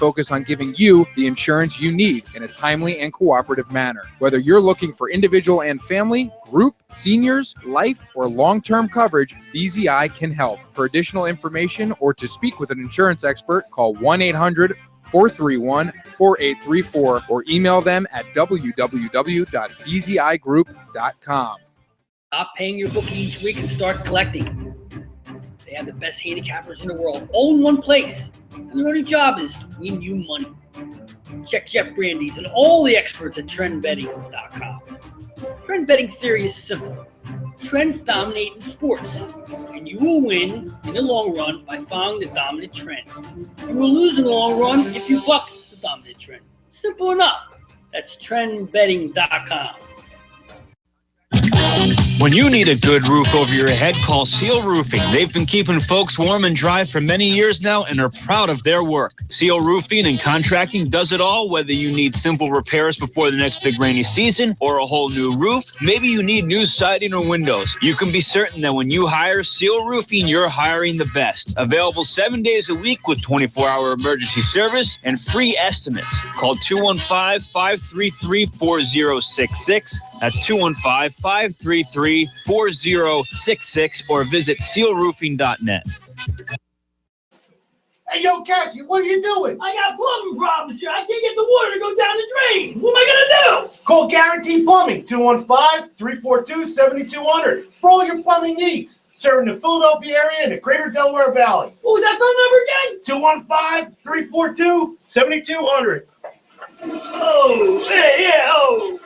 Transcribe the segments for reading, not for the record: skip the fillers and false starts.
focus on giving you the insurance you need in a timely and cooperative manner. Whether you're looking for individual and family, group, seniors, life, or long-term coverage, BZI can help. For additional information or to speak with an insurance expert, call 1-800-431-4834 or email them at www.bzigroup.com. Stop paying your bookie each week and start collecting. They have the best handicappers in the world, all in one place. And their only job is to win you money. Check Jeff Brandes and all the experts at trendbetting.com. Trend betting theory is simple. Trends dominate in sports, and you will win in the long run by following the dominant trend. You will lose in the long run if you buck the dominant trend. Simple enough. That's trendbetting.com. When you need a good roof over your head, call Seal Roofing. They've been keeping folks warm and dry for many years now and are proud of their work. Seal Roofing and Contracting does it all, whether you need simple repairs before the next big rainy season or a whole new roof. Maybe you need new siding or windows. You can be certain that when you hire Seal Roofing, you're hiring the best. Available 7 days a week with 24-hour emergency service and free estimates. Call 215-533-4066. That's 215-533-4066 or visit sealroofing.net. Hey, yo, Cassie, what are you doing? I got plumbing problems here. I can't get the water to go down the drain. What am I going to do? Call Guaranteed Plumbing, 215-342-7200 for all your plumbing needs. Serving the Philadelphia area and the greater Delaware Valley. What was that phone number again? 215-342-7200. Oh, yeah, oh.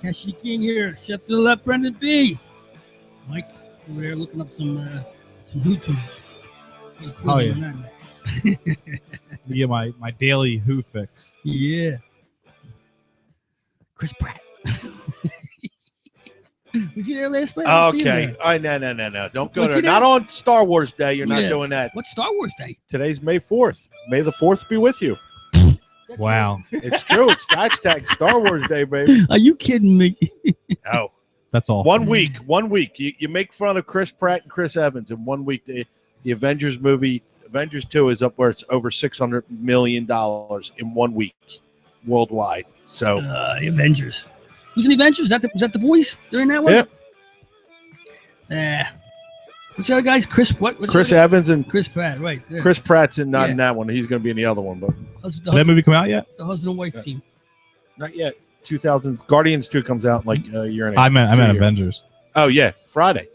Cashy King here, Chef to the left, Brendan B. Mike over there looking up some YouTubes. Oh, yeah. Yeah, my daily Who fix. Yeah. Chris Pratt. Was he there last night? Okay. No. Don't go there. Not on Star Wars Day. You're not doing that. What's Star Wars Day? Today's May 4th. May the 4th be with you. Wow. It's true. It's hashtag Star Wars Day, baby. Are you kidding me? Oh. That's all. 1 week. 1 week. You make fun of Chris Pratt and Chris Evans in 1 week. The Avengers movie, Avengers 2, is up where it's over $600 million in 1 week worldwide. So the Avengers. Who's in the Avengers? Is that the boys? They're in that one? Yep. Which other guys? Chris Evans and Chris Pratt, right. Yeah. Chris Pratt's in that one. He's going to be in the other one. But did that movie come out yet? The husband and wife team. Not yet. 2000 Guardians 2 comes out in like a year and a half. I meant Avengers. Oh, yeah. Friday.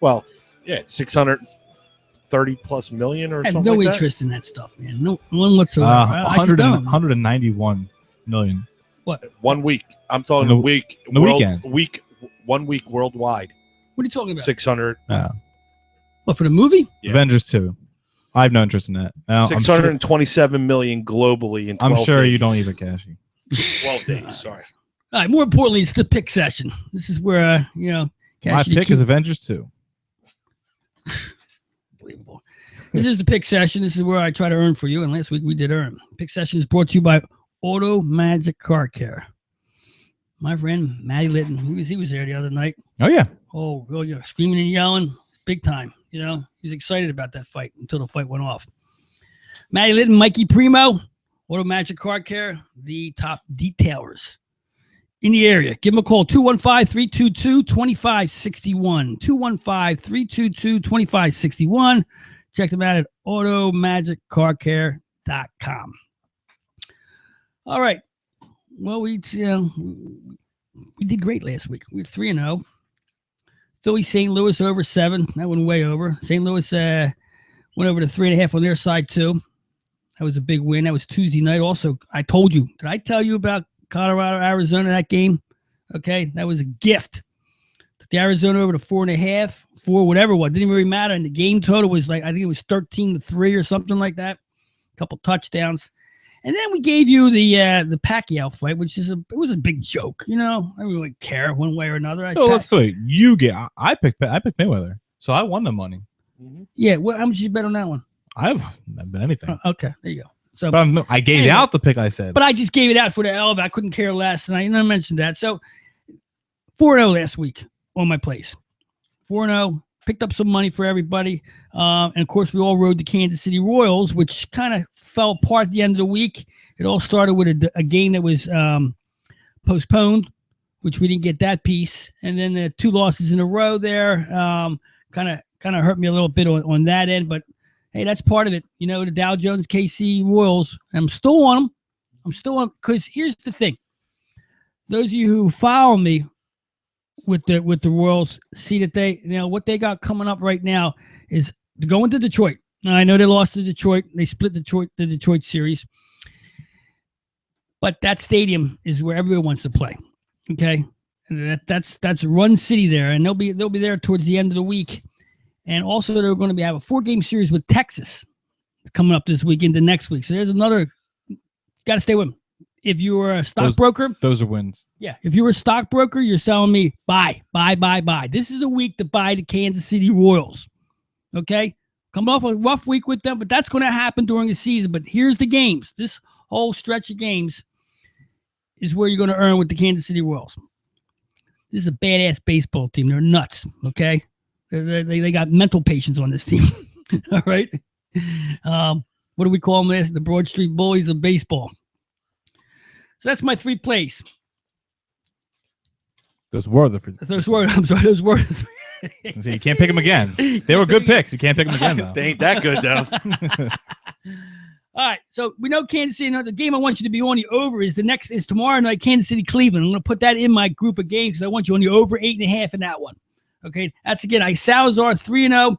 Well, yeah, it's 630 plus million or something. I have no interest in that stuff, man. No one whatsoever. 191 million. What? 1 week. I'm talking a week. The weekend. 1 week worldwide. What are you talking about? 600. What, for the movie? Yeah. Avengers 2. I have no interest in that. 627 million globally in 12 I'm sure days. you don't either, Cashy. 12 days, sorry. All right, more importantly, it's the pick session. This is where, my pick is Avengers 2. Unbelievable. This is the pick session. This is where I try to earn for you, and last week we did earn. Pick session is brought to you by Auto Magic Car Care. My friend, Matty Litton, he was there the other night. Oh, yeah. Oh, screaming and yelling, big time. He's excited about that fight until the fight went off. Matty Litton, Mikey Primo, Auto Magic Car Care, the top detailers in the area. Give them a call, 215-322-2561. 215-322-2561. Check them out at automagiccarcare.com. All right. Well, we did great last week. We were 3-0. Philly, St. Louis over 7. That went way over. St. Louis went over to 3.5 on their side, too. That was a big win. That was Tuesday night. Also, I told you. Did I tell you about Colorado, Arizona, that game? Okay, that was a gift. The the Arizona over to 4.5, 4, whatever it was. Didn't really matter. And the game total was like, I think it was 13-3 or something like that. A couple touchdowns. And then we gave you the Pacquiao fight, which it was a big joke. I don't really care one way or another. Let's wait. I picked Mayweather, so I won the money. Mm-hmm. Yeah, how much did you bet on that one? I've not bet anything. Okay, there you go. So, but I gave out the pick. I said, but I just gave it out for the L. I couldn't care less, and I mentioned that. So 4-0 last week on my place. 4-0. Picked up some money for everybody. And, of course, we all rode the Kansas City Royals, which kind of fell apart at the end of the week. It all started with a game that was postponed, which we didn't get that piece. And then the 2 losses in a row there kind of hurt me a little bit on that end. But, hey, that's part of it. The Dow Jones KC Royals, I'm still on them. Because here's the thing. Those of you who follow me with the Royals, see that they, what they got coming up right now is going to Detroit. Now, I know they lost to Detroit. They split the Detroit series. But that stadium is where everyone wants to play. Okay? And that's Run City there. And they'll be there towards the end of the week. And also they're going to have a 4-game series with Texas coming up this week into next week. So there's another, got to stay with them. If you were a stockbroker, those are wins. Yeah. If you were a stockbroker, you're selling me buy. This is a week to buy the Kansas City Royals. Okay? Come off a rough week with them, but that's going to happen during the season. But here's the games. This whole stretch of games is where you're going to earn with the Kansas City Royals. This is a badass baseball team. They're nuts. Okay? They got mental patients on this team. All right? What do we call them? The Broad Street Bullies of baseball. So that's my 3 plays. Those were. I'm sorry. Those were. So you can't pick them again. They were good picks. You can't pick them again, though. They ain't that good, though. All right. So we know Kansas City. The game I want you to be on the over is tomorrow night, Kansas City, Cleveland. I'm going to put that in my group of games because I want you on the over 8.5 in that one. Okay. That's again, Salazar 3-0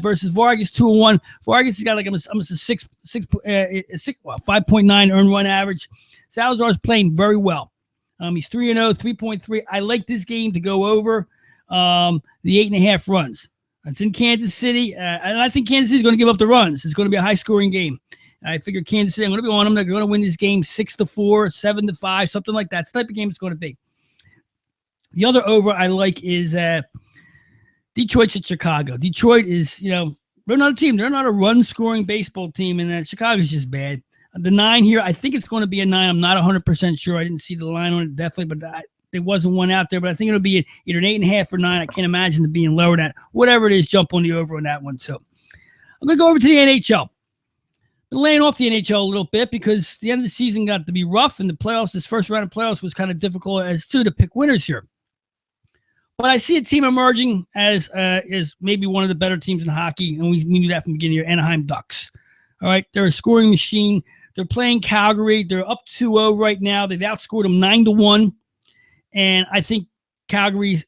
versus Vargas 2-1. Vargas has got like almost a 5.9 earned run average. Salazar's playing very well. He's 3-0, 3.3. I like this game to go over the 8.5 runs. It's in Kansas City, and I think Kansas City is going to give up the runs. It's going to be a high-scoring game. I figure Kansas City, I'm going to be on them. They're going to win this game 6-4, 7-5, something like that. It's the type of game it's going to be. The other over I like is Detroit's at Chicago. Detroit is, they're not a team. They're not a run-scoring baseball team, and Chicago's just bad. The 9 here, I think it's going to be a 9. I'm not 100% sure. I didn't see the line on it, definitely, but there wasn't one out there. But I think it'll be either an 8.5 or 9. I can't imagine it being lower than that. Whatever it is, jump on the over on that one. So I'm going to go over to the NHL. Been laying off the NHL a little bit because the end of the season got to be rough, and the playoffs, this first round of playoffs was kind of difficult to pick winners here. But I see a team emerging as maybe one of the better teams in hockey, and we knew that from the beginning here, Anaheim Ducks. All right, they're a scoring machine. They're playing Calgary. They're up 2-0 right now. They've outscored them 9-1. And I think Calgary's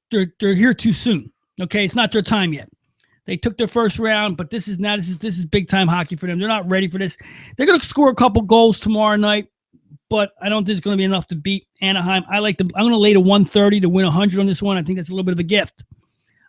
they're here too soon. Okay, it's not their time yet. They took their first round, but this is big time hockey for them. They're not ready for this. They're going to score a couple goals tomorrow night, but I don't think it's going to be enough to beat Anaheim. I'm going to lay to 130 to win 100 on this one. I think that's a little bit of a gift.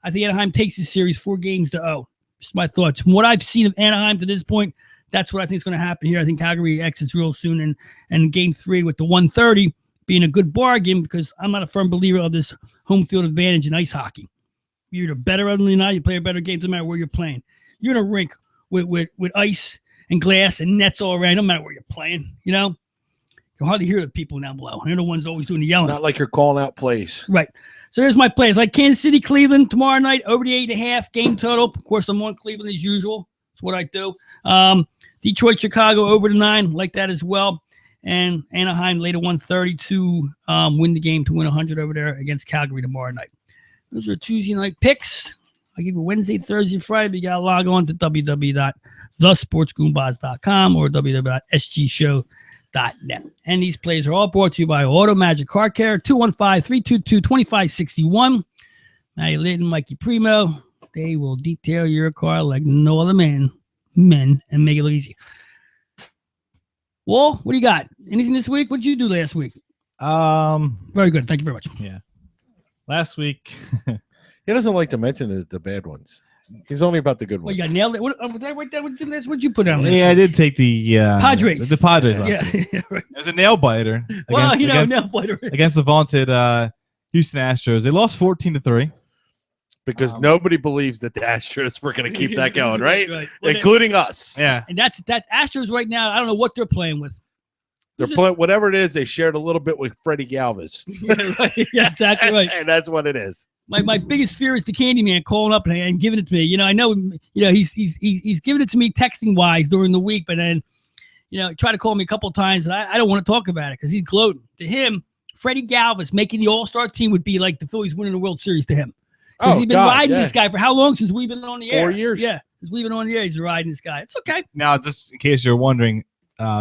I think Anaheim takes this series 4-0. Just my thoughts. From what I've seen of Anaheim to this point, that's what I think is going to happen here. I think Calgary exits real soon, and game 3 with the 130 being a good bargain because I'm not a firm believer of this home field advantage in ice hockey. You're either better other than not, you play a better game, no matter where you're playing. You're in a rink with ice and glass and nets all around, no matter where you're playing. You can hardly hear the people down below. They're the ones always doing the yelling. It's not like you're calling out plays. Right. So there's my plays. Like Kansas City, Cleveland tomorrow night, over the 8.5 game total. Of course, I'm on Cleveland as usual. That's what I do. Detroit, Chicago over the 9, like that as well. And Anaheim later 130 to win the game to win 100 over there against Calgary tomorrow night. Those are Tuesday night picks. I give you Wednesday, Thursday, Friday. But you got to log on to www.thesportsgoombahs.com or www.sgshow.net. And these plays are all brought to you by Auto Magic Car Care, 215-322-2561. Matty Layton, Mikey Primo. They will detail your car like no other men, and make it look easy. Wall, what do you got? Anything this week? What did you do last week? Very good. Thank you very much. Yeah. Last week, He doesn't like to mention the bad ones. He's only about the good Well, ones. you got nailed it. What'd you put down? yeah, I did take the Padres. The Padres last week. Yeah. Right. It was a nail biter. Well, against, nail biter. against the vaunted Houston Astros. They lost 14-3. Because nobody believes that the Astros were going to keep that going, right? Right. Well, Including us. Yeah. And that Astros right now, I don't know what they're playing with. They're playing whatever it is. They shared a little bit with Freddie Galvis. Yeah, right. Yeah, exactly right. And that's what it is. My biggest fear is the Candyman calling up and giving it to me. I know he's giving it to me texting wise during the week, but then try to call me a couple of times, and I don't want to talk about it because he's gloating. To him, Freddie Galvis making the All-Star team would be like the Phillies winning the World Series to him. Because he's been riding this guy for how long since we've been on the air? 4 years. Yeah, since we've been on the air, he's riding this guy. It's okay. Now, just in case you're wondering,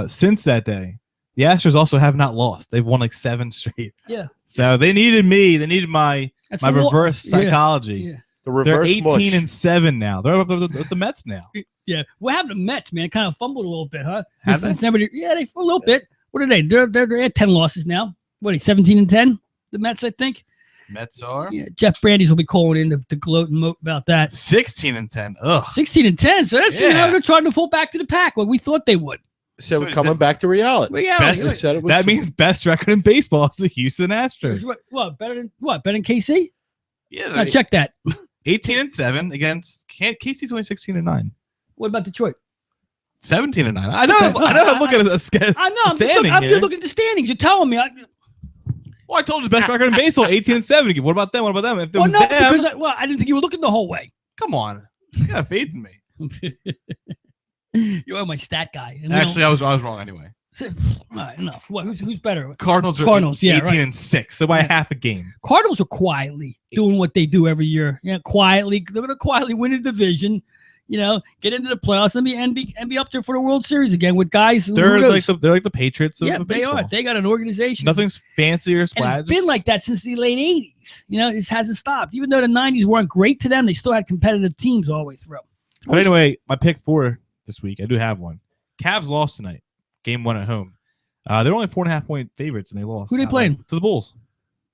since that day, the Astros also have not lost. They've won like 7 straight. Yeah. So they needed me. They needed my reverse psychology. Yeah. The reverse They're 18-7 now. They're up with the Mets now. Yeah. What happened to Mets, man? Kind of fumbled a little bit, huh? Have they? Yeah, they a little bit. What are they? They're at 10 losses now. What are they, 17-10? The Mets, I think. Mets are? Yeah, Jeff Brandes will be calling in to gloat and moat about that. 16-10. Ugh. 16-10. So that's they're trying to fall back to the pack. What we thought they would. So we're coming back to reality. That means best record in baseball is the Houston Astros. What, better than what? Better than KC? Yeah. Now check that. 18-7 against KC's only 16-9. What about Detroit? 17-9. I know. I know. I'm looking at a standing. I'm looking at the standings. You're telling me. Well, I told you the best record in baseball, 18-7. What about them? What about them? If there was them, because I didn't think you were looking the whole way. Come on, you got faith in me. You're my stat guy. Actually, I was wrong anyway. All right, enough. What? Who's better? Cardinals are 18-6, so by half a game. Cardinals are quietly doing what they do every year. Yeah, quietly. They're going to quietly win the division. Get into the playoffs and be up there for the World Series again with guys. They're like the Patriots. Yeah, of they baseball. are. They got an organization. Nothing's fancy or splashy. It's been like that since the late '80s. It hasn't stopped. Even though the '90s weren't great to them, they still had competitive teams all the way through. But anyway, my pick for this week, I do have one. Cavs lost tonight, game 1 at home. They're only 4.5-point favorites, and they lost. Who are they playing? To the Bulls.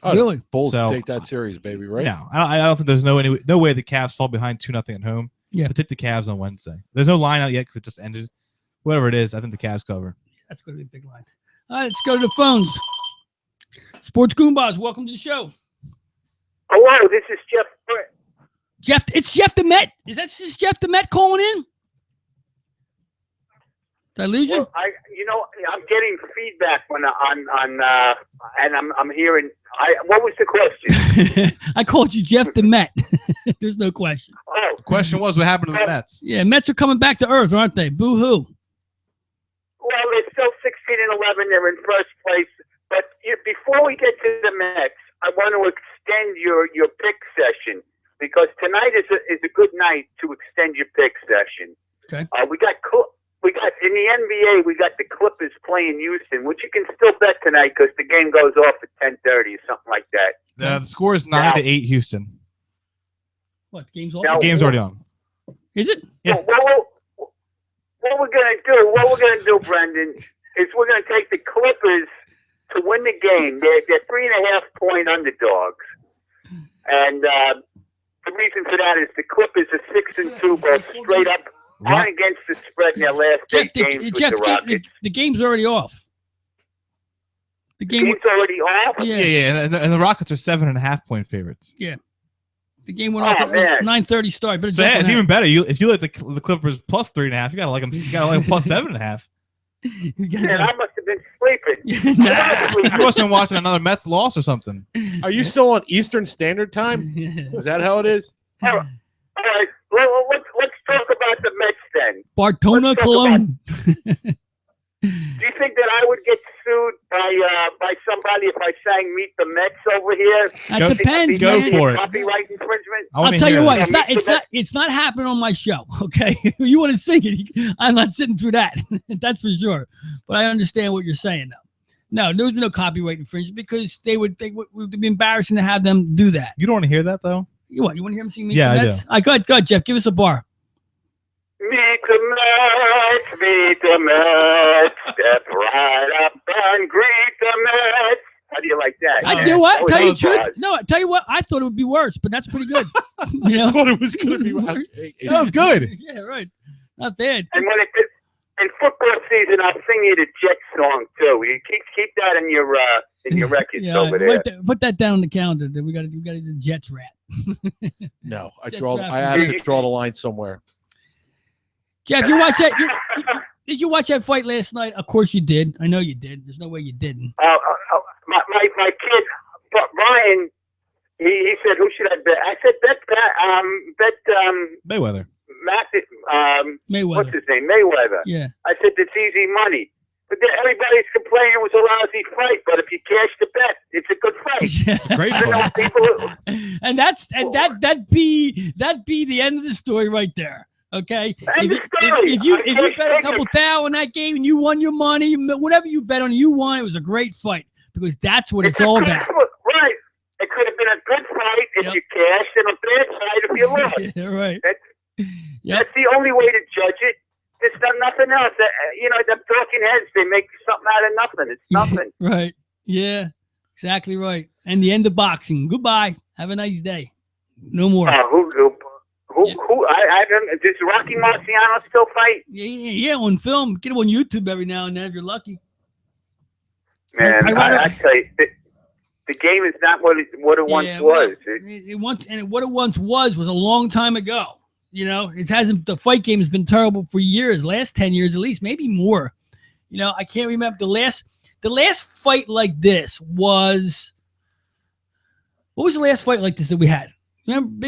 Oh, really? Bulls take that series, baby, right? No, I don't think there's no way the Cavs fall behind 2-0 at home. Yeah. So take the Cavs on Wednesday. There's no line out yet because it just ended. Whatever it is, I think the Cavs cover. That's going to be a big line. All right, let's go to the phones. Sports Goombahs, welcome to the show. Hello, this is Jeff. It's Jeff the Met. Is that just Jeff the Met calling in? Did I lose you? Well, I'm getting feedback on and I'm hearing. What was the question? I called you Jeff the Met. There's no question. Oh, The question was, what happened to the Mets? Yeah, Mets are coming back to earth, aren't they? Boo-hoo. well, they're still 16-11. They're in first place. But before we get to the Mets, I want to extend your pick session because tonight is a good night to extend your pick session. Okay. We got in the NBA. We got the Clippers playing Houston, which you can still bet tonight because the game goes off at 10:30 or something like that. The score is 9-8 Houston. What, the game's The game's already on. Is it? Yeah. Well, what we're gonna do, Brendan, is we're gonna take the Clippers to win the game. They're 3.5-point underdogs, and the reason for that is the Clippers are 6-2, both straight up. And against the spread in their last 8 games with the Rockets. The game's already off. The game's already off? Yeah. And the Rockets are 7.5-point favorites. Yeah. The game went off at 9:30 start. But So it's even better. If you like the Clippers plus 3.5, you gotta like them. You gotta like them plus 7.5. Man, I must have been sleeping. You must have been watching another Mets loss or something. Are you still on Eastern Standard Time? Is that how it is? All right. Well, let's talk about the Mets then. Bartona Cologne. Do you think that I would get sued by somebody if I sang "Meet the Mets" over here? That depends. Go man. for it. Copyright infringement. I'll tell you what, it's not happening on my show. Okay, you want to sing it? I'm not sitting through that. That's for sure. But I understand what you're saying, though. No, there's no copyright infringement because they would be embarrassing to have them do that. You don't want to hear that though. You want to hear him sing? Yeah, I do. Go ahead, Jeff. Give us a bar. Meet the Mets, step right up and greet the Mets. How do you like that? I you know what? That Tell you the was truth. odd. No, tell you what. I thought it would be worse, but that's pretty good. You know? I thought it was going to be. That was good. Yeah, right. Not bad. And when in football season, I'll sing you the Jets song too. You keep that in your records Yeah, over there. put that down on the calendar. That we got to do the Jets rat. No, I Jets draw. rap. I have to draw the line somewhere. Jeff, you watch that? Did you watch that fight last night? Of course you did. I know you did. There's no way you didn't. My kid, Brian, he said, "Who should I bet?" I said, "Bet Mayweather. Mayweather. What's his name? Mayweather." Yeah. I said, "It's easy money." But then everybody's complaining it was a lousy fight. But if you cash the bet, it's a good fight. Yeah. Great I know fight. people. And that'd be the end of the story right there. Okay. If you bet a couple thou on that game and you won your money, whatever you bet on, you won. It was a great fight because that's what it's all about. Right. It could have been a good fight if you cashed and a bad fight if you lost. Yeah, right. That's the only way to judge it. There's nothing else. The talking heads, they make something out of nothing. It's nothing. Right. Yeah. Exactly right. And the end of boxing. Goodbye. Have a nice day. No more. I don't. Does Rocky Marciano still fight? Yeah, on film. Get it on YouTube every now and then if you're lucky. Man, I tell you, the game is not what it once was. What it once was a long time ago. You know, it hasn't. The fight game has been terrible for years. Last 10 years at least, maybe more. You know, I can't remember the last fight like this was. What was the last fight like this that we had? Remember,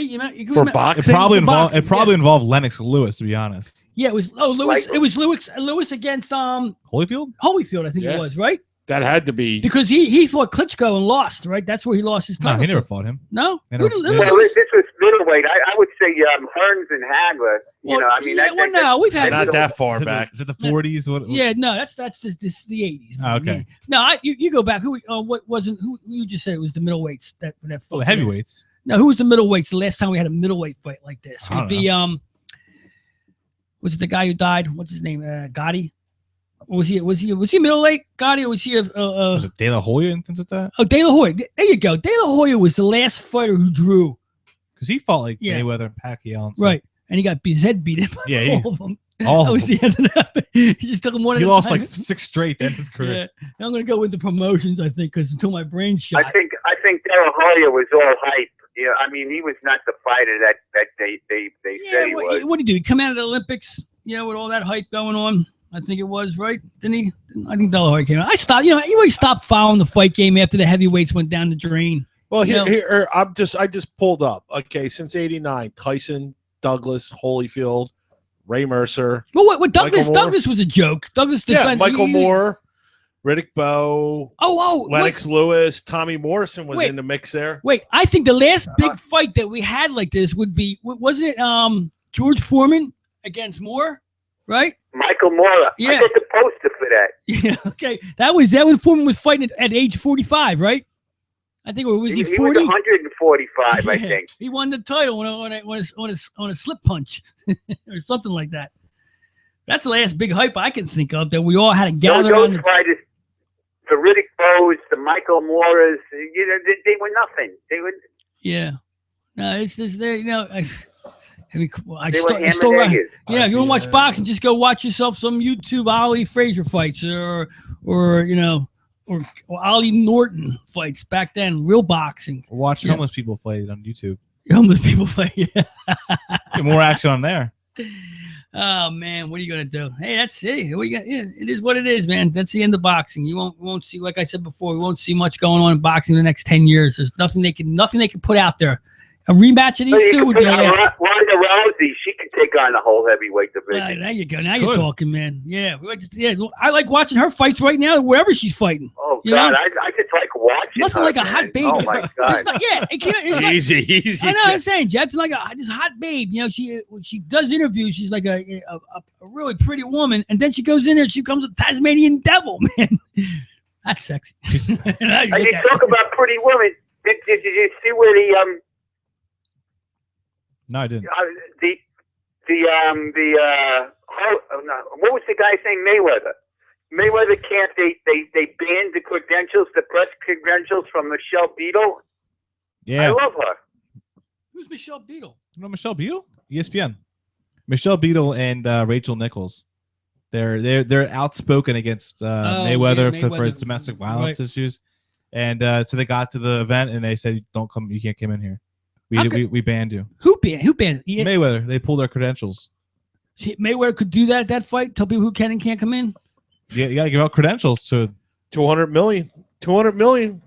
For boxing, it probably involved Lennox Lewis, to be honest. Yeah, it was. Oh, Lewis. It was Lewis against Holyfield. I think it was, right? That had to be because he fought Klitschko and lost, right? That's where he lost his title. No, he never fought him. No. Well, this was middleweight. I would say Hearns and Hagler. We've had not that far back. Is it the 40s? Yeah, no, that's the 80s. Oh, okay. No, you go back. Who you just said it was the middleweights that fought? The heavyweights. No, who was the middleweights? The last time we had a middleweight fight like this would be was it the guy who died? What's his name? Gotti. Was he middleweight Gotti, or was he was it De La Hoya and things like that? Oh, De La Hoya. There you go. De La Hoya was the last fighter who drew. Because he fought like Mayweather and Pacquiao and stuff. Right. And he got his head beat in by all of them. All that was the end of that. He just took him one. He lost like 6 straight in his career. Yeah. I'm gonna go into promotions, I think, because until my brain shot. I think De La Hoya was all hype. Yeah, I mean, he was not the fighter that they said he was. What did he do? He come out of the Olympics, with all that hype going on. I think it was, right? Didn't he? I think De La Hoya came out. I stopped. You always stopped following the fight game after the heavyweights went down the drain. Well, here I just pulled up. Okay, since '89, Tyson, Douglas, Holyfield, Ray Mercer. Well, what Douglas was a joke. Douglas defended. Michael Moore, Riddick Bowe. Lennox Lewis, Tommy Morrison was in the mix there. Wait, I think the last big fight that we had like this would be, wasn't it George Foreman against Moore, right? Michael Moore. Yeah. I got the poster for that. Yeah, okay. That was when Foreman was fighting at age 45, right? I think, or was he 40? He was 145, I think. He won the title on a slip punch or something like that. That's the last big hype I can think of that we all had to gather on. Those fighters, the Riddick Bowe's, the Michael Moore's, they were nothing. They were. Yeah. No, it's just there. If you want to watch boxing, just go watch yourself some YouTube Ali Frazier fights or Ali Norton fights back then, real boxing. Watch homeless people play it on YouTube. Homeless people play, yeah. Get more action on there. Oh man, what are you gonna do? Hey, that's it. It is what it is, man. That's the end of boxing. You won't see, like I said before, we won't see much going on in boxing in the next 10 years. There's nothing they can put out there. A rematch of these two would be Ronda Rousey. She could take on the whole heavyweight division. There you go. Now you're talking, man. Yeah, I like watching her fights right now, wherever she's fighting. Oh God, I just like watching. Nothing her, like a man. hot baby. Oh my God. Easy. I know. I'm saying, Jeff, like this hot babe. She does interviews. She's like a really pretty woman, and then she goes in there and she becomes a Tasmanian devil, man. That's sexy. And you talk about pretty women. Did you see where the No, I didn't. What was the guy's name? Mayweather. Mayweather camp, they banned the credentials, the press credentials from Michelle Beadle. Yeah. I love her. Who's Michelle Beadle? You know Michelle Beadle? ESPN. Michelle Beadle and Rachel Nichols. They're outspoken against Mayweather for his domestic violence issues, and so they got to the event and they said, "Don't come. You can't come in here. We banned you." Who banned? Mayweather. They pulled their credentials. Mayweather could do that at that fight. Tell people who can and can't come in. Yeah, you gotta give out credentials to 200 million. 200 million.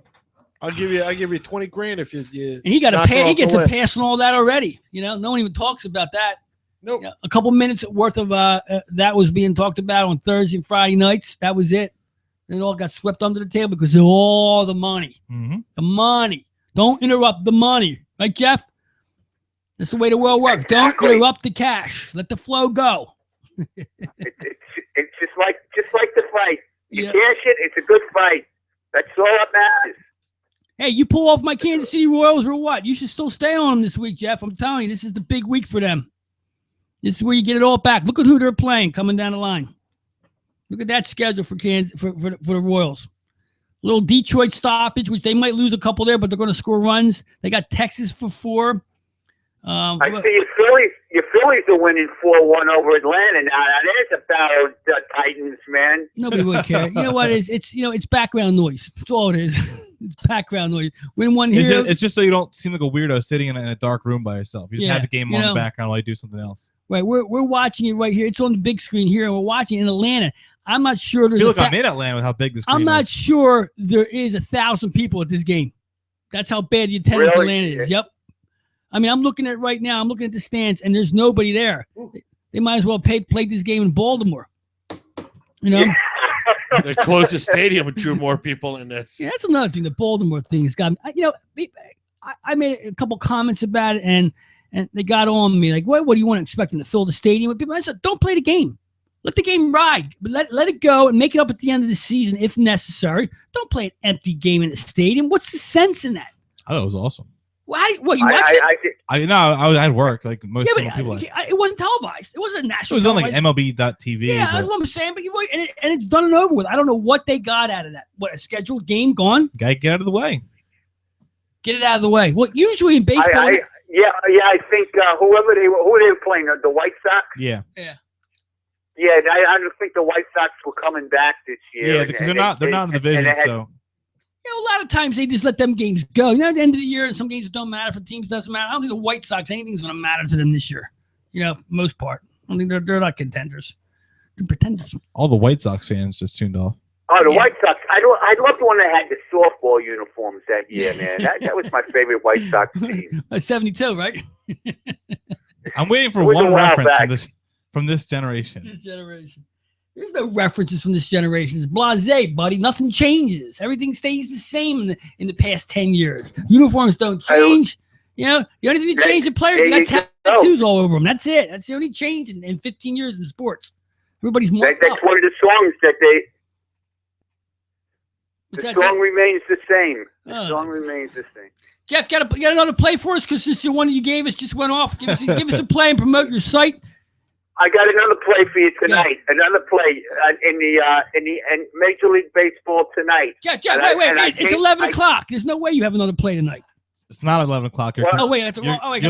I'll give you 20 grand if you and he got a pay. He gets a list. pass on all that already. You know, no one even talks about that. Nope. You know, a couple minutes worth of that was being talked about on Thursday and Friday nights. That was it. And it all got swept under the table because of all the money. Mm-hmm. The money. Don't interrupt the money, right, Jeff? That's the way the world works. Exactly. Don't interrupt the cash. Let the flow go. It's just like the fight. You Yeah. cash it. It's a good fight. That's all that matters. Hey, you pull off my Kansas City Royals or what? You should still stay on them this week, Jeff. I'm telling you, this is the big week for them. This is where you get it all back. Look at who they're playing coming down the line. Look at that schedule for Kansas for the Royals. Little Detroit stoppage, which they might lose a couple there, but they're going to score runs. They got Texas for 4. I see your Phillies are winning 4-1 over Atlanta. Now there's a battle of the Titans, man. Nobody would care. You know what it is? It's background noise. That's all it is. It's background noise. Win one here. It's just so you don't seem like a weirdo sitting in a dark room by yourself. You just have the game on the background while you do something else. Right. We're watching it right here. It's on the big screen here, and we're watching it in Atlanta. I'm not sure there's. I'm in Atlanta with how big the screen is. I'm not sure there is 1,000 people at this game. That's how bad the attendance in Atlanta is. Yep. I mean, I'm looking at it right now. I'm looking at the stands, and there's nobody there. They might as well play this game in Baltimore. You know? They closed the stadium and drew more people in this. Yeah, that's another thing. The Baltimore thing has got me. I made a couple comments about it, and they got on me like, what do you want to expect them to fill the stadium with people? I said, don't play the game. Let the game ride. Let it go and make it up at the end of the season if necessary. Don't play an empty game in the stadium. What's the sense in that? I thought it was awesome. What you watched it? I had work like most people. It wasn't televised. It wasn't a national. It was on like MLB.TV. Yeah, that's what I'm saying. But and it's done and over with. I don't know what they got out of that. What, a scheduled game gone? Gotta get out of the way. Get it out of the way. Well, usually in baseball. I think who they were playing, the White Sox. Yeah. Yeah, I don't think the White Sox were coming back this year. Yeah, because they're not in the division, so. A lot of times they just let them games go. You know, at the end of the year, and some games don't matter. For teams, doesn't matter. I don't think the White Sox, anything's going to matter to them this year. You know, for the most part. I think they're not contenders. They're pretenders. All the White Sox fans just tuned off. Oh, the White Sox. I loved the one that had the softball uniforms that year, man. That was my favorite White Sox team. 72, right? I'm waiting for one reference from this generation. This generation. There's no references from this generation. It's blasé, buddy. Nothing changes. Everything stays the same in the past 10 years. Uniforms don't change. You know, the only thing that changes the players, you got tattoos all over them. That's it. That's the only change in 15 years in sports. Everybody's more. That's one of the songs that the song remains the same. The song remains the same. Jeff, got another play for us? Because since the one you gave us just went off, give us a play and promote your site. I got another play for you tonight. Yeah. Another play in Major League Baseball tonight. Jeff, wait. It's 11 o'clock. There's no way you have another play tonight. It's not 11 o'clock. Your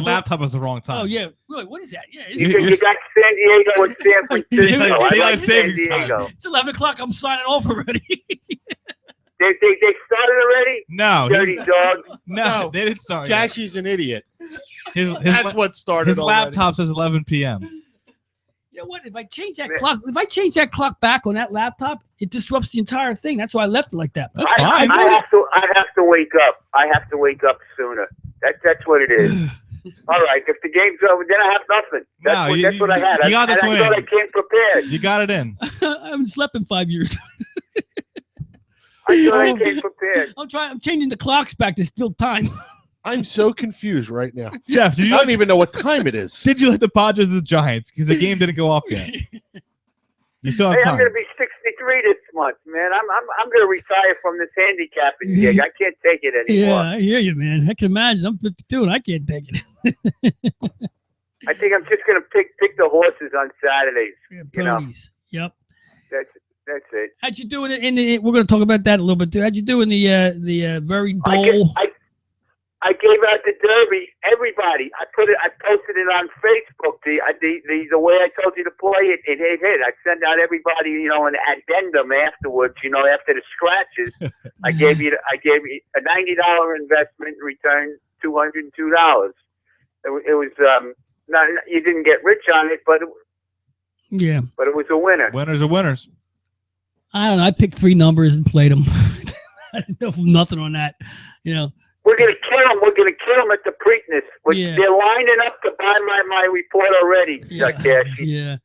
laptop was the wrong time. Oh, yeah. Really, what is that? Yeah, you got San Diego and San Francisco. Daylight savings time. It's 11 o'clock. I'm signing off already. They started already? No. Dirty dog. No, they didn't start. Jashy's an idiot. That's what started. His laptop says 11 p.m. You know what? If I change that clock back on that laptop, it disrupts the entire thing. That's why I left it like that. That's fine. I have to wake up. I have to wake up sooner. That's what it is. All right. If the game's over, then I have nothing. That's what I had. You got this I thought I came prepared. You got it in. I haven't slept in 5 years. I thought I came prepared. I'm changing the clocks back. There's still time. I'm so confused right now. Jeff, I don't even know what time it is. Did you like the Padres or the Giants? Because the game didn't go off yet. You still have time. I'm going to be 63 this month, man. I'm going to retire from this handicapping gig. I can't take it anymore. Yeah, I hear you, man. I can imagine. I'm 52 and I can't take it. I think I'm just going to pick the horses on Saturdays. Yeah, ponies. Yep. That's it. How'd you do in the? We're going to talk about that a little bit too. How'd you do in the very dull? I gave out the Derby. Everybody. I posted it on Facebook. The way I told you to play it, it hit. I sent out everybody, an addendum afterwards. After the scratches, I gave you a $90 investment in return $202. It was not, you didn't get rich on it, but but it was a winner. Winners are winners. I don't know. I picked 3 numbers and played them. I didn't know nothing on that. We're gonna kill them. We're gonna kill them at the Preakness. They're lining up to buy my report already. Yeah.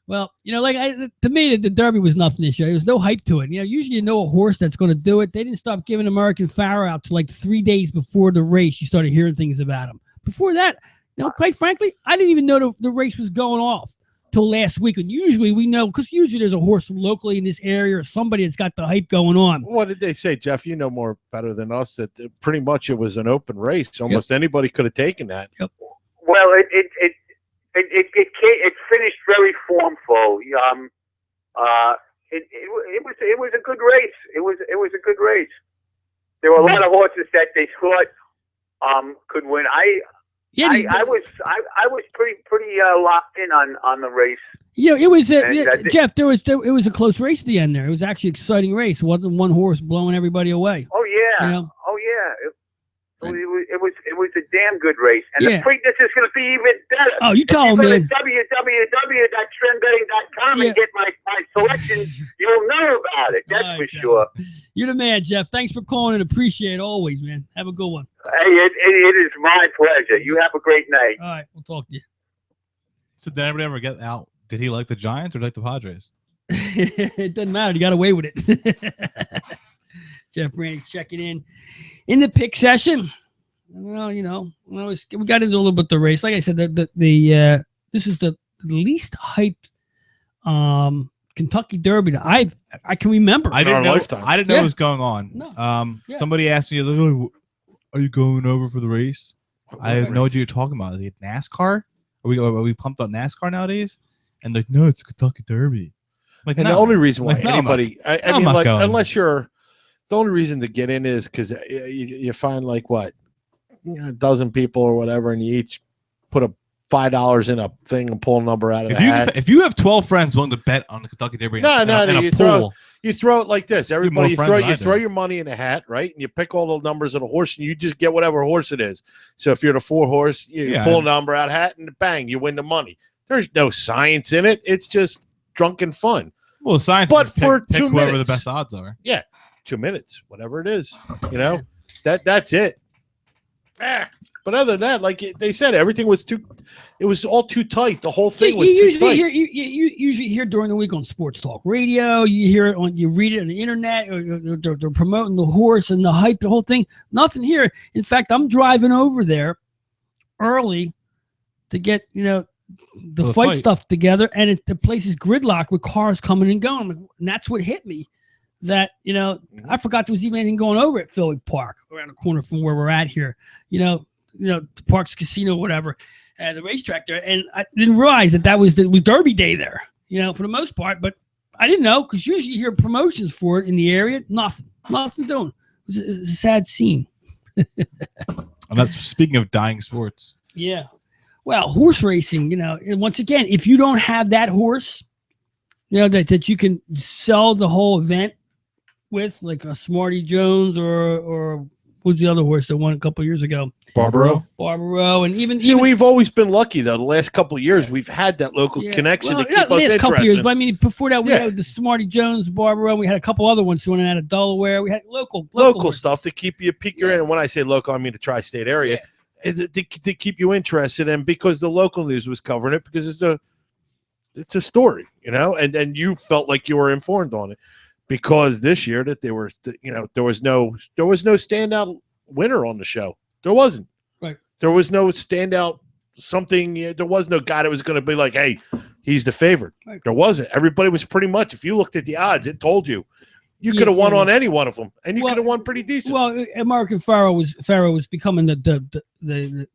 Well, to me, the Derby was nothing this year. There was no hype to it. Usually a horse that's going to do it. They didn't stop giving American Pharaoh out to like 3 days before the race. You started hearing things about him. Before that, quite frankly, I didn't even know the race was going off till last week. And usually we know, because usually there's a horse locally in this area or somebody that's got the hype going on. What did they say, Jeff? You know more better than us that pretty much it was an open race. Almost anybody could have taken that. Yep. Well, it finished very formful. It was a good race. It was a good race. There were a lot of horses that they thought could win. I was pretty locked in on the race. It was Jeff. It was a close race at the end there. It was actually an exciting race. It wasn't one horse blowing everybody away. Oh yeah. Oh yeah. It was a damn good race, and the Preakness is going to be even better. Oh, you tell them, man. www.trendbetting.com and get my selections. You'll know about it. That's for sure. You're the man, Jeff. Thanks for calling and appreciate it always, man. Have a good one. Hey, it is my pleasure. You have a great night. All right, we'll talk to you. So did anybody ever get out? Did he like the Giants or like the Padres? It doesn't matter. You got away with it. Jeff Brandy's checking in the pick session. Well, we got into a little bit the race. Like I said, this is the least hyped Kentucky Derby that I can remember. I didn't know what was going on. No. Somebody asked me, "Are you going over for the race?" I have no idea what you're talking about. Is it NASCAR? Are we pumped on NASCAR nowadays? And they're like, no, it's Kentucky Derby. The only reason why anybody, unless you're, the only reason to get in is because you find a dozen people or whatever, and you each put $5 in a thing and pull a number out of the hat. If you have 12 friends willing to bet on the Kentucky Derby, you throw it like this. Everybody, you throw your money in a hat, right? And you pick all the numbers of the horse, and you just get whatever horse it is. So if you're the 4 horse, you pull a number out of the hat, and bang, you win the money. There's no science in it. It's just drunken fun. Well, science. But for pick 2 minutes, whoever the best odds are. Yeah, 2 minutes, whatever it is. That's it. But other than that, like they said, everything was it was all too tight. The whole thing was too tight. You usually hear during the week on Sports Talk Radio, you hear it you read it on the internet, or they're promoting the horse and the hype, the whole thing. Nothing here. In fact, I'm driving over there early to get, the fight stuff together, and the place is gridlocked with cars coming and going. And that's what hit me. That, I forgot there was even anything going over at Philly Park, around the corner from where we're at here. The Parks Casino, whatever, the racetrack there. And I didn't realize that was Derby Day there, for the most part. But I didn't know, because usually you hear promotions for it in the area. Nothing doing. It was a sad scene. And that's speaking of dying sports. Yeah. Well, horse racing, and once again, if you don't have that horse, that you can sell the whole event with, like a Smarty Jones or who's the other horse that won a couple of years ago? Barbaro, and even we've always been lucky though. The last couple of years, we've had that local connection to keep us interested. Couple of years, but I mean, before that, we had the Smarty Jones, Barbaro. We had a couple other ones running out of Delaware. We had local stuff to keep you peek your in. And when I say local, I mean the tri-state area. To keep you interested, and because the local news was covering it, because it's a story, and you felt like you were informed on it, because this year that there was no standout winner on the show. There wasn't. Right. There was no standout something. There was no guy that was going to be like, hey, he's the favorite. Right. There wasn't. Everybody was pretty much. If you looked at the odds, it told you. You could have won on any one of them, and you could have won pretty decent. Well, American Pharaoh was becoming the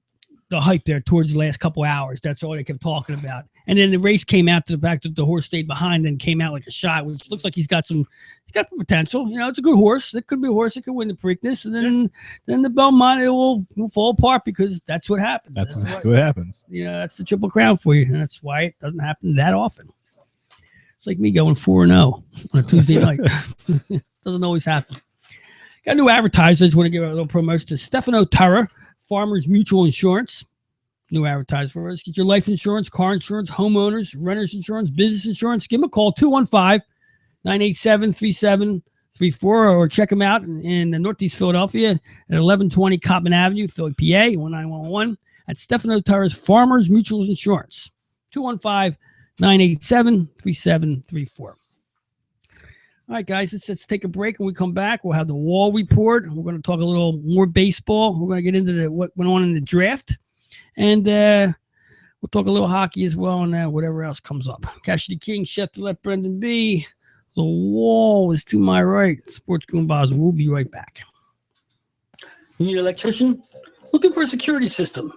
hype there towards the last couple hours. That's all they kept talking about. And then the race came out to the back. The horse stayed behind and came out like a shot, which looks like he's got some potential. You know, it's a good horse. It could be a horse that could win the Preakness. And then the Belmont, it will fall apart because that's what happens. That's exactly what happens. You know, that's the Triple Crown for you. And that's why it doesn't happen that often. It's like me going 4-0 on a Tuesday night. Doesn't always happen. Got new advertisers. Want to give a little promotion to Stefano Terra, Farmers Mutual Insurance. New advertiser for us. Get your life insurance, car insurance, homeowners, renters insurance, business insurance. Give them a call, 215-987-3734, or check them out in Northeast Philadelphia at 1120 Cotman Avenue, Philly, PA, 19111 at Stefano Terra's Farmers Mutual Insurance, 215-987-3734. All right, guys, let's take a break. When we come back, we'll have the Wall Report. We're going to talk a little more baseball. We're going to get into what went on in the draft. And we'll talk a little hockey as well, and whatever else comes up. Cassidy King, Chef to let Brendan be. The Wall is to my right. Sports Goombahs. We'll be right back. You need an electrician? Looking for a security system?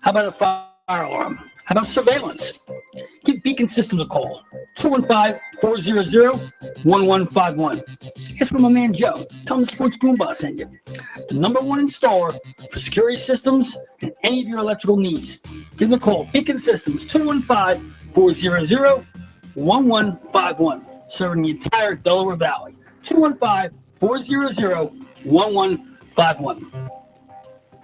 How about a fire alarm? How about surveillance? Give Beacon Systems a call. 215-400-1151. Ask for my man Joe. Tell him the Sports Goombahs sent you. The #1 installer for security systems and any of your electrical needs. Give them a call. Beacon Systems, 215-400-1151. Serving the entire Delaware Valley. 215-400-1151.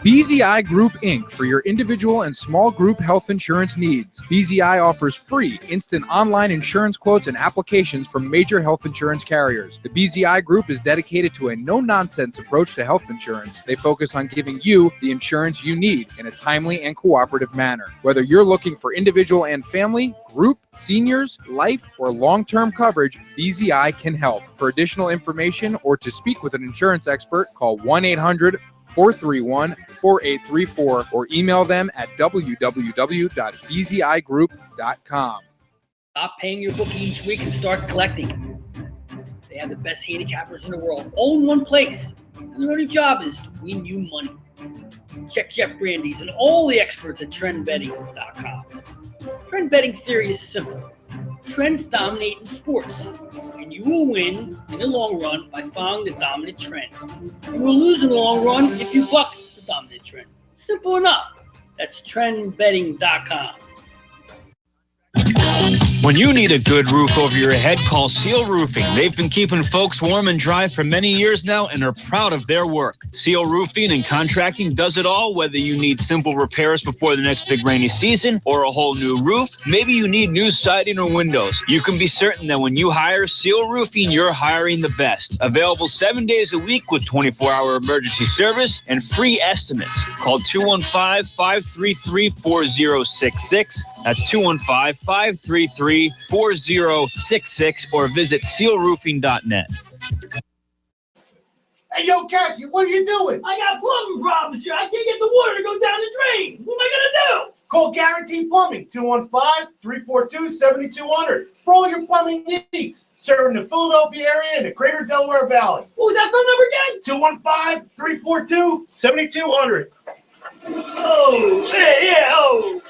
BZI Group Inc. for your individual and small group health insurance needs. BZI offers free instant online insurance quotes and applications from major health insurance carriers. The BZI Group is dedicated to a no-nonsense approach to health insurance. They focus on giving you the insurance you need in a timely and cooperative manner. Whether you're looking for individual and family, group, seniors, life, or long-term coverage, BZI can help. For additional information or to speak with an insurance expert, call 1-800-431-4834 or email them at www.bzigroup.com. Stop paying your bookie each week and start collecting. They have the best handicappers in the world, all in one place. And their only job is to win you money. Check Jeff Brandy's and all the experts at trendbetting.com. Trend betting theory is simple. Trends dominate in sports, and you will win in the long run by following the dominant trend. You will lose in the long run if you buck the dominant trend. Simple enough. That's trendbetting.com. When you need a good roof over your head, call Seal Roofing. They've been keeping folks warm and dry for many years now and are proud of their work. Seal Roofing and Contracting does it all, whether you need simple repairs before the next big rainy season or a whole new roof. Maybe you need new siding or windows. You can be certain that when you hire Seal Roofing, you're hiring the best. Available 7 days a week with 24-hour emergency service and free estimates. Call 215-533-4066. That's 215-533-4066 or visit sealroofing.net. Hey, yo, Cassie, what are you doing? I got plumbing problems here. I can't get the water to go down the drain. What am I going to do? Call Guaranteed Plumbing, 215-342-7200 for all your plumbing needs. Serving the Philadelphia area and the greater Delaware Valley. What was that phone number again? 215-342-7200. Oh, yeah, oh.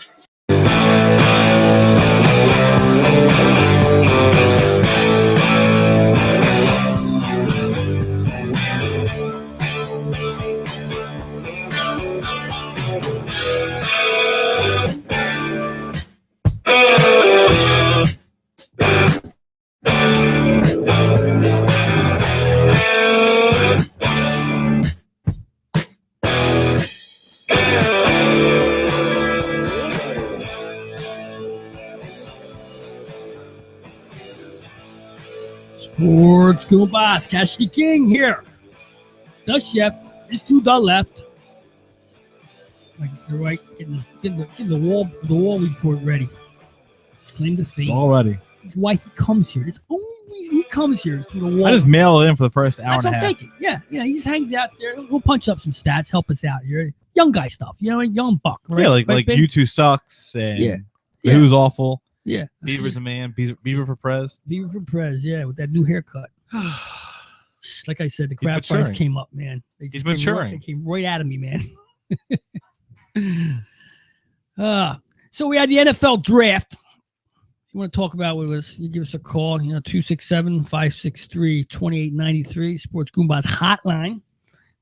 Sports Goombahs, Cassidy King here. The chef is to the left. Like to the right, getting the wall report ready. It's claim to fame. It's all ready. That's why he comes here. That's the only reason he comes here is to the wall. I just mail it in for the first hour That's and a what I'm half. thinking. Yeah, he just hangs out there. We'll punch up some stats, help us out here. Young guy stuff, a young buck. Right? Yeah, like Ben? U2 sucks and Yeah. Who's awful. Yeah. Beaver's a man. Beaver for Prez. Beaver for Prez, yeah, with that new haircut. Like I said, the crab fries came up, man. He's maturing. They came right out of me, man. So we had the NFL draft. you want to talk about with us, you give us a call, 267-563-2893, Sports Goombahs hotline.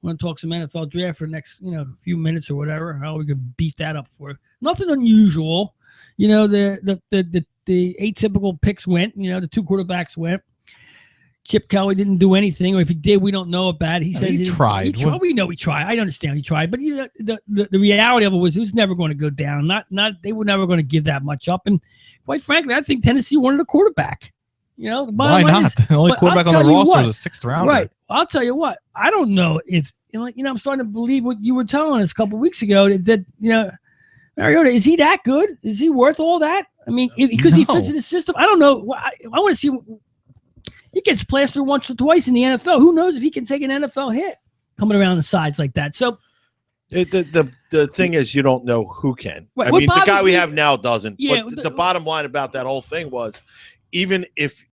Want to talk some NFL draft for the next, few minutes or whatever, how we could beat that up for. Nothing unusual. The atypical picks went, the 2 quarterbacks went. Chip Kelly didn't do anything, or if he did, we don't know about it. He says he tried. He tried. We know he tried. I understand he tried, but the reality of it was never going to go down. They were never going to give that much up. And quite frankly, I think Tennessee wanted a quarterback. Why not? The only quarterback on the roster was a 6th rounder. Right. I'll tell you what. I don't know if I'm starting to believe what you were telling us a couple of weeks ago that Mariota, is he that good? Is he worth all that? I mean, because he fits in the system. I don't know. I want to see. He gets plastered once or twice in the NFL. Who knows if he can take an NFL hit coming around the sides like that? So the thing is, you don't know who can. Right. I mean, the guy we have now doesn't. Yeah, but the bottom line about that whole thing was, even if